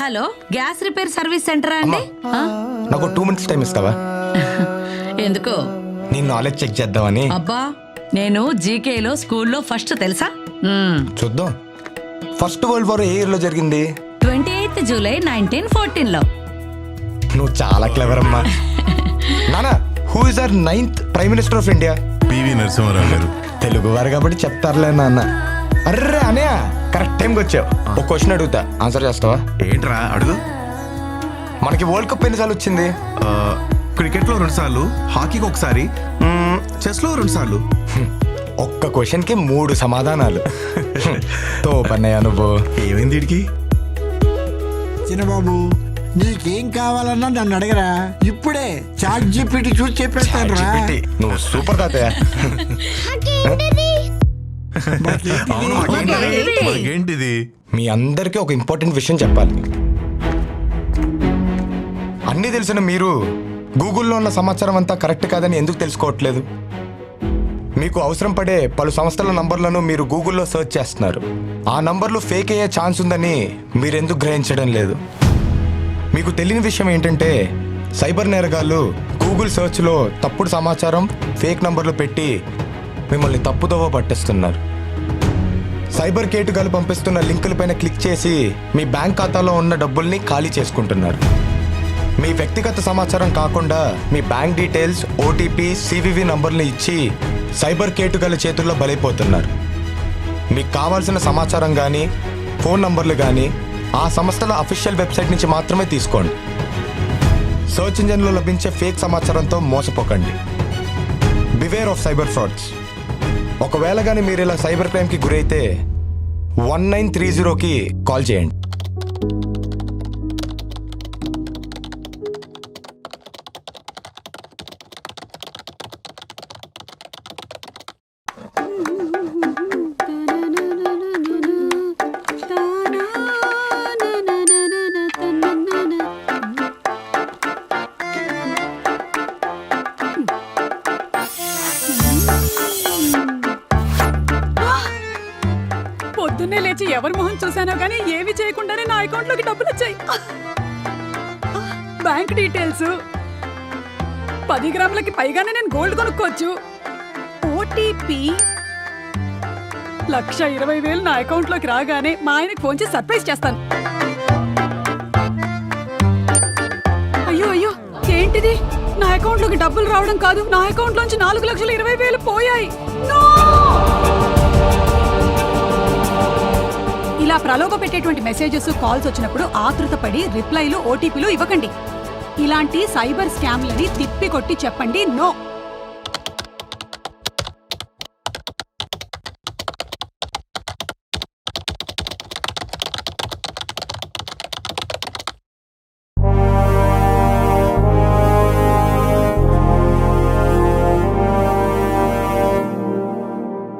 Hello, gas repair service సెంటరా అండి? నాకు 2 minutes time ఇస్తావా? ఎందుకు? నీ నాలెడ్జ్ చెక్ చేద్దామని. అబ్బా, నేను జీకేలో స్కూల్లో ఫస్ట్ తెలుసా? చూద్దాం. ఫస్ట్ వరల్డ్ వార్ ఏ ఇయర్ లో జరిగింది? 28th July 1914లో. నువ్వు చాలా క్లెవర్ అమ్మా. నానా, who is our 9th prime minister of India? PV Narasimha Rao గారు. తెలుగు వారు కాబట్టి చెప్తారులే నాన్న. అర్రే అనయ్య, కరెక్ట్ టైంకి వచ్చావు. ఒక క్వశ్చన్ అడుగుతా, ఆన్సర్ చేస్తావా? ఏంట్రా అడుగు. మనకి వరల్డ్ కప్ ఎన్నిసార్లు వచ్చింది? క్రికెట్ లో 2 సార్లు, హాకీకి ఒకసారి, చెస్ లో 2 సార్లు. ఒక్క క్వశ్చన్ కి 3 సమాధానాలు. తోపన్నయ్య నువ్వు. ఏమైంది వీడికి? చిన్నబాబు, నీకేం కావాలన్నా నన్ను అడగరా, ఇప్పుడే చాట్ జీపీటీ చూసి చెప్పేస్తాను రా. GPT, నువ్వు సూపర్ తాతయ్య. అవును, మాకేంటిది? మీ అందరికీ ఒక ఇంపార్టెంట్ విషయం చెప్పాలి. అన్నీ తెలిసిన మీరు గూగుల్లో ఉన్న సమాచారం అంతా కరెక్ట్ కాదని ఎందుకు తెలుసుకోవట్లేదు? మీకు అవసరం పడే పలు సంస్థల నంబర్లను మీరు గూగుల్లో సెర్చ్ చేస్తున్నారు. ఆ నంబర్లు ఫేక్ అయ్యే ఛాన్స్ ఉందని మీరెందుకు గ్రహించడం లేదు? మీకు తెలియని విషయం ఏంటంటే, సైబర్ నేరగాళ్ళు గూగుల్ సెర్చ్లో తప్పుడు సమాచారం, ఫేక్ నంబర్లు పెట్టి మిమ్మల్ని తప్పుదోవ పట్టిస్తున్నారు. సైబర్ కేటుగాలు పంపిస్తున్న లింకులపైన క్లిక్ చేసి మీ బ్యాంక్ ఖాతాలో ఉన్న డబ్బుల్ని ఖాళీ చేసుకుంటున్నారు. మీ వ్యక్తిగత సమాచారం కాకుండా మీ బ్యాంక్ డీటెయిల్స్, ఓటీపీ, సివివి నంబర్లు ఇచ్చి సైబర్ కేటుగాల చేతుల్లో బలైపోతున్నారు. మీకు కావాల్సిన సమాచారం కానీ, ఫోన్ నంబర్లు కానీ ఆ సంస్థల అఫీషియల్ వెబ్సైట్ నుంచి మాత్రమే తీసుకోండి. సర్చ్ ఇంజన్లో లభించే ఫేక్ సమాచారంతో మోసపోకండి. Beware of cyber frauds. ఒకవేళ కానీ మీరు ఇలా సైబర్ క్రైమ్కి గురైతే 1930కి కాల్ చేయండి. పొద్దున్నే లేచి ఎవరి మొహం చూసానో కానీ ఏవి చేయకుండానే నా అకౌంట్ లోకి డబ్బులు వచ్చాయి. బ్యాంక్ డీటెయిల్స్, 10 గ్రాములకి పైగానే నేను గోల్డ్ కొనుక్కోవచ్చు. ఓటీపీ 1,20,000 నా అకౌంట్ లోకి రాగానే మా ఆయనకి ఫోన్ చేసి సర్ప్రైజ్ చేస్తాను. అయ్యో అయ్యో, ఏంటిది? నా అకౌంట్ లోకి డబ్బులు రావడం కాదు, నా అకౌంట్ లోంచి 4,20,000 పోయాయి. ఇలా ప్రలోభ పెట్టేటువంటి మెసేజెస్, కాల్స్ వచ్చినప్పుడు ఆతృతపడి రిప్లైలు, ఓటీపీలు ఇవ్వకండి. ఇలాంటి సైబర్ స్కామ్లని తిప్పి కొట్టి చెప్పండి నో.